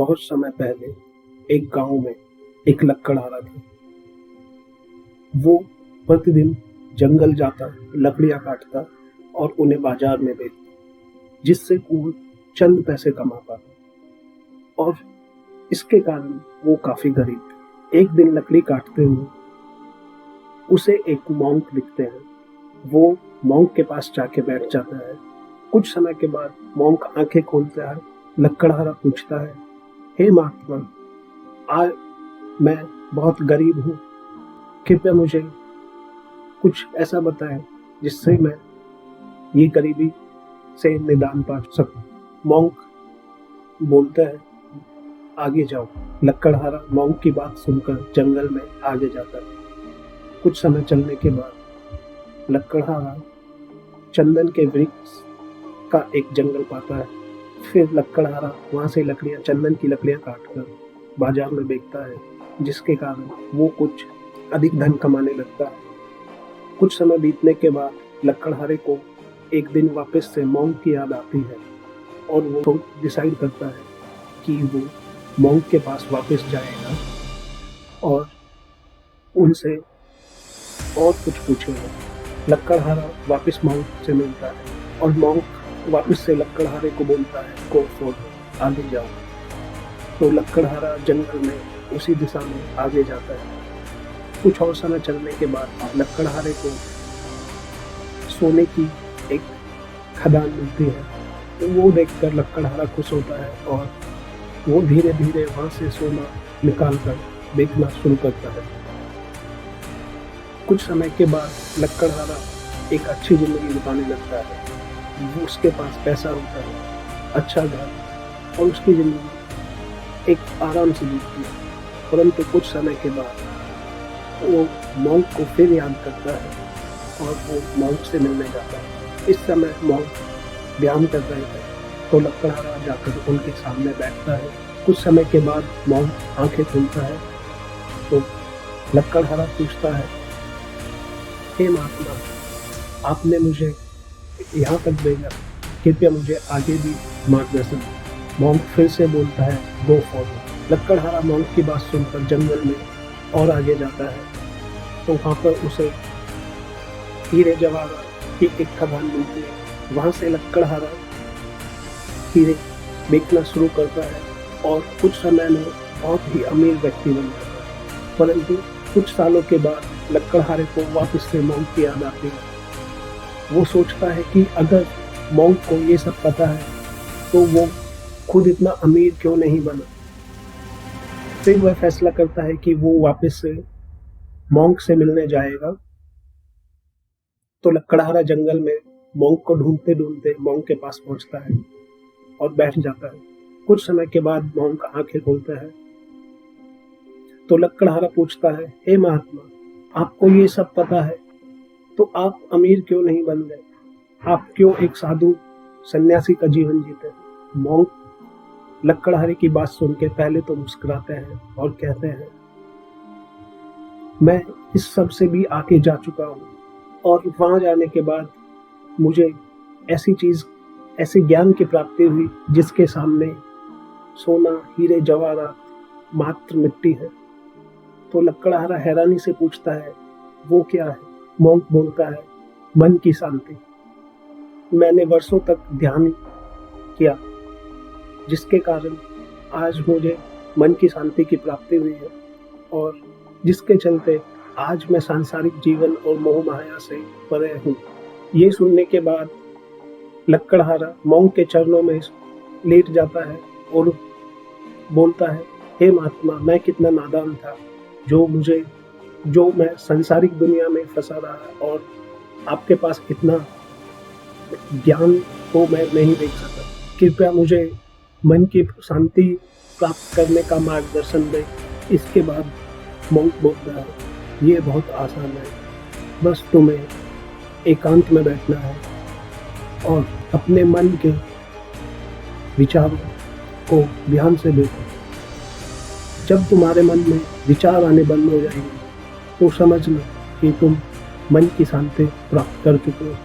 बहुत समय पहले एक गांव में एक लकड़हारा था। वो प्रतिदिन जंगल जाता, लकड़ियां काटता और उन्हें बाजार में बेचता, जिससे वो चंद पैसे कमा पाता। और इसके कारण वो काफी गरीब थे। एक दिन लकड़ी काटते हुए उसे एक मॉन्क दिखते हैं। वो मॉन्क के पास जाके बैठ जाता है। कुछ समय के बाद मॉन्क आंखें खोलता है। लकड़हारा पूछता है, हे महात्मा, आज मैं बहुत गरीब हूँ, कृपया मुझे कुछ ऐसा बताएं जिससे मैं ये गरीबी से निदान पा सकूं। मॉन्क बोलता है, आगे जाओ। लकड़हारा मॉन्क की बात सुनकर जंगल में आगे जाता है। कुछ समय चलने के बाद लकड़हारा चंदन के वृक्ष का एक जंगल पाता है। फिर लकड़हारा वहां से चंदन की लकड़ियां काटकर बाजार में बेचता है, जिसके कारण वो कुछ अधिक धन कमाने लगता है। कुछ समय बीतने के बाद लकड़हारे को एक दिन वापस से मॉन्क की याद आती है और वो डिसाइड करता है कि वो मॉन्क के पास वापस जाएगा और उनसे और कुछ पूछेगा। लकड़हारा वापस मॉन्क से मिलता है और मॉन्क वापस से लकड़हारे को बोलता है, गो फॉर, आगे जाओ। तो लकड़हारा जंगल में उसी दिशा में आगे जाता है। कुछ और समय चलने के बाद लकड़हारे को सोने की एक खदान मिलती है। तो वो देखकर लकड़हारा खुश होता है और वो धीरे धीरे वहां से सोना निकाल कर बेचना शुरू करता है। कुछ समय के बाद लकड़हारा एक अच्छी जिंदगी बिताने लगता है। वो उसके पास पैसा होता है, अच्छा घर, और उसकी जिंदगी एक आराम से बीतती है। परंतु कुछ समय के बाद वो मॉन्क को फिर याद करता है और वो मॉन्क से मिलने जाता है। इस समय मॉन्क व्यायाम कर रहे थे, तो लकड़हारा जाकर उनके सामने बैठता है। कुछ समय के बाद मॉन्क आंखें खोलता है तो लकड़हारा पूछता है, हे महात्मा, आपने मुझे यहाँ तक भेजा, कृपया मुझे आगे भी मार्गदर्शन। मॉन्क फिर से बोलता है, गो फॉर। लकड़हारा मॉन्क की बात सुनकर जंगल में और आगे जाता है। तो वहाँ पर उसे हीरे जवाहरात की एक खदान मिलती है। वहाँ से लकड़हारा हीरे बेचना शुरू करता है और कुछ समय में बहुत ही अमीर व्यक्ति बन जाता है। परंतु कुछ सालों के बाद लकड़हारे को वापस से मॉन्क की याद आती है। वो सोचता है कि अगर मॉन्क को ये सब पता है तो वो खुद इतना अमीर क्यों नहीं बना। फिर वह फैसला करता है कि वो वापस से मॉन्क से मिलने जाएगा। तो लकड़हारा जंगल में मॉन्क को ढूंढते ढूंढते मॉन्क के पास पहुंचता है और बैठ जाता है। कुछ समय के बाद मॉन्क आंखें खोलता है तो लकड़हारा पूछता है, हे महात्मा, आपको ये सब पता है तो आप अमीर क्यों नहीं बन गए? आप क्यों एक साधु सन्यासी का जीवन जीते? मॉन्क लकड़हारे की बात सुन के पहले तो मुस्कुराते हैं और कहते हैं, मैं इस सब से भी आगे जा चुका हूँ और वहां जाने के बाद मुझे ऐसे ज्ञान की प्राप्ति हुई जिसके सामने सोना, हीरे जवाहरात मात्र मिट्टी है। तो लकड़हारा हैरानी से पूछता है, वो क्या है? मॉन्क बोलता है, मन की शांति। मैंने वर्षों तक ध्यान किया, जिसके कारण आज मुझे मन की शांति की प्राप्ति हुई है और जिसके चलते आज मैं सांसारिक जीवन और मोह माया से परे हूँ। ये सुनने के बाद लकड़हारा मॉन्क के चरणों में लेट जाता है और बोलता है, हे महात्मा, मैं कितना नादान था, जो मैं सांसारिक दुनिया में फंसा रहा और आपके पास इतना ज्ञान को मैं नहीं देख सका। कृपया मुझे मन की शांति प्राप्त करने का मार्गदर्शन दें। इसके बाद मॉन्क बोलता है, ये बहुत आसान है, बस तुम्हें एकांत में बैठना है और अपने मन के विचारों को ध्यान से देखो। जब तुम्हारे मन में विचार आने बंद हो जाएंगे तो समझ लो कि तुम मन की शांति प्राप्त कर चुके हो।